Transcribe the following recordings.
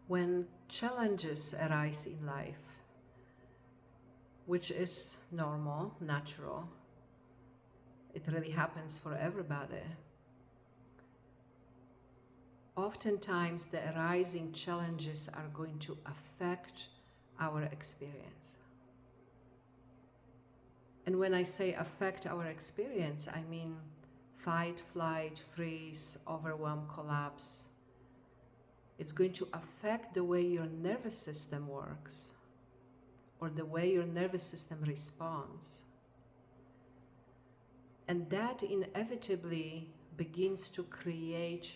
When challenges arise in life, which is normal, natural, it really happens for everybody. Oftentimes the arising challenges are going to affect our experience. And when I say affect our experience, I mean fight, flight, freeze, overwhelm, collapse. It's going to affect the way your nervous system works or the way your nervous system responds. And that inevitably begins to create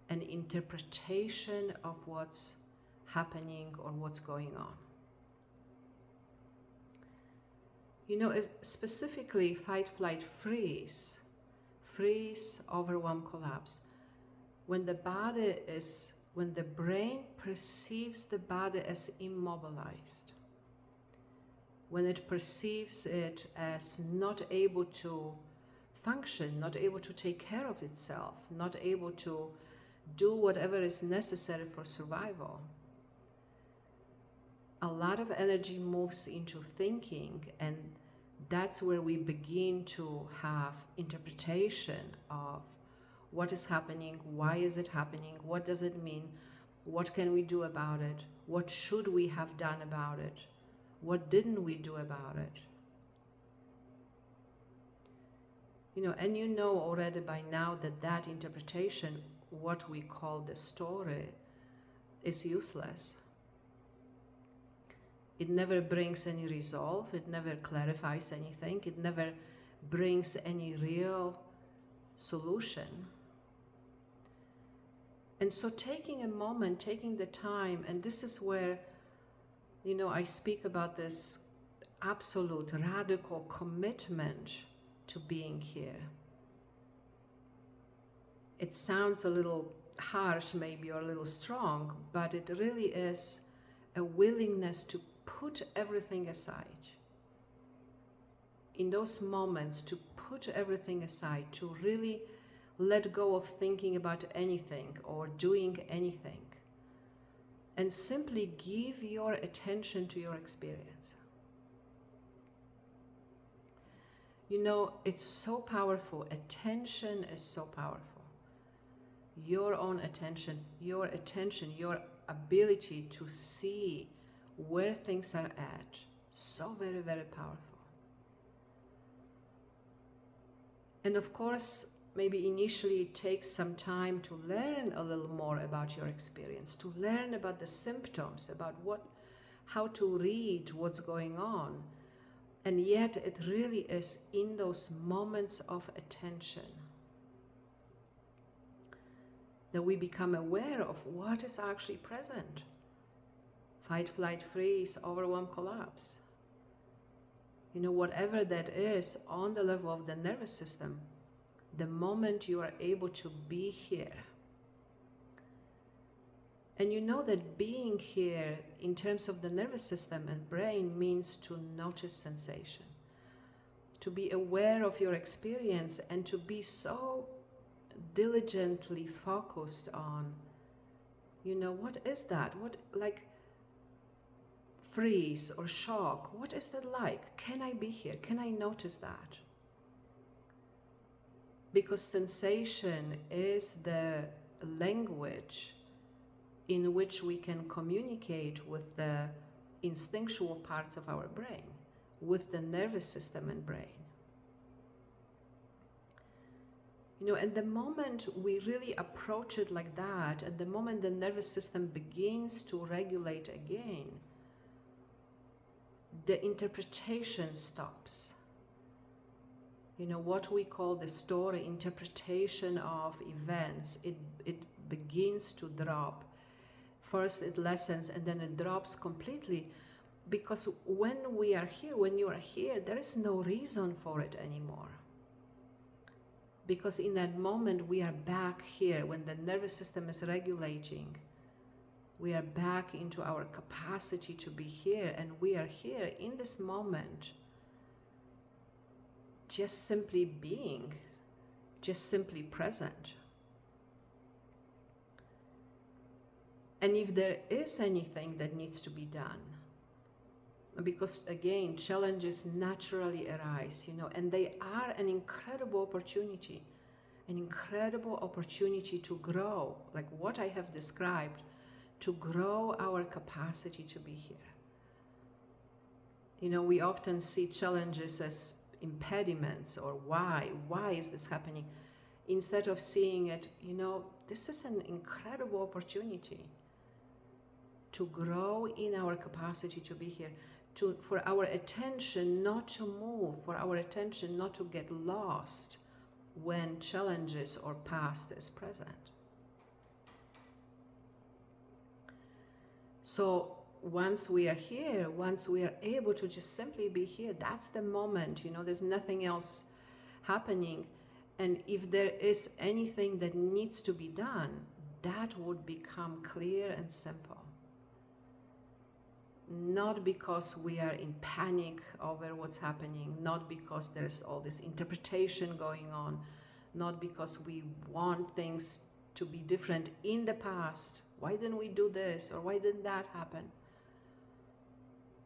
an interpretation of what's happening or what's going on. You know, specifically fight, flight, freeze, overwhelm, collapse. When the brain perceives the body as immobilized, when it perceives it as not able to function, not able to take care of itself, not able to do whatever is necessary for survival, a lot of energy moves into thinking, and that's where we begin to have interpretation of what is happening, why is it happening, what does it mean, what can we do about it, what should we have done about it, what didn't we do about it. You know, and you know already by now that that interpretation, what we call the story, is useless. It never brings any resolve, it never clarifies anything, it never brings any real solution. And so taking a moment, taking the time, and this is where, you know, I speak about this absolute radical commitment to being here. It sounds a little harsh maybe, or a little strong, but it really is a willingness to put everything aside. In those moments, to put everything aside, to really let go of thinking about anything or doing anything, and simply give your attention to your experience. You know, it's so powerful. Attention is so powerful. Your own attention, your ability to see where things are at, so very, very powerful. And of course, maybe initially it takes some time to learn a little more about your experience, to learn about the symptoms, about how to read what's going on. And yet it really is in those moments of attention that we become aware of what is actually present. Fight, flight, freeze, overwhelm, collapse. You know, whatever that is on the level of the nervous system, the moment you are able to be here. And you know that being here in terms of the nervous system and brain means to notice sensation, to be aware of your experience, and to be so diligently focused on, you know, what is that? What, like, freeze or shock, what is that like? Can I be here? Can I notice that? Because sensation is the language in which we can communicate with the instinctual parts of our brain, with the nervous system and brain. You know, and the moment we really approach it like that, and the moment the nervous system begins to regulate again, the interpretation stops. You know, what we call the story interpretation of events, it begins to drop. First it lessens and then it drops completely, because when we are here, when you are here, there is no reason for it anymore. Because in that moment we are back here, when the nervous system is regulating, we are back into our capacity to be here, and we are here in this moment, just simply being, just simply present. And if there is anything that needs to be done, because again, challenges naturally arise, and they are an incredible opportunity to grow, like what I have described, to grow our capacity to be here. We often see challenges as impediments, or why is this happening? Instead of seeing it, this is an incredible opportunity to grow in our capacity to be here, for our attention not to move, for our attention not to get lost when challenges or past is present. So once we are here, once we are able to just simply be here, that's the moment, there's nothing else happening. And if there is anything that needs to be done, that would become clear and simple. Not because we are in panic over what's happening, not because there's all this interpretation going on, not because we want things to be different in the past. Why didn't we do this, or why didn't that happen?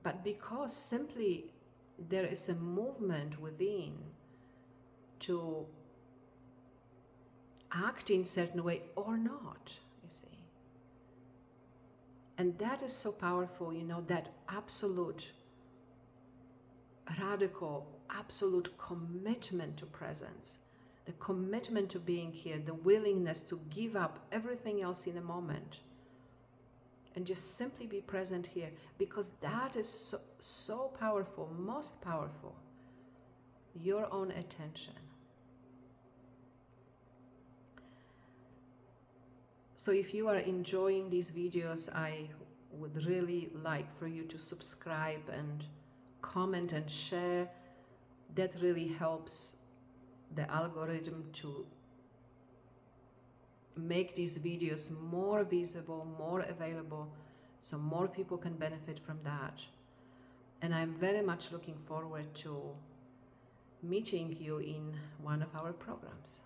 But because simply there is a movement within to act in a certain way or not, you see. And that is so powerful, that absolute, radical, absolute commitment to presence, the commitment to being here, the willingness to give up everything else in a moment and just simply be present here, because that is so powerful, most powerful, your own attention. So if you are enjoying these videos, I would really like for you to subscribe and comment and share. That really helps the algorithm to make these videos more visible, more available, so more people can benefit from that. And I'm very much looking forward to meeting you in one of our programs.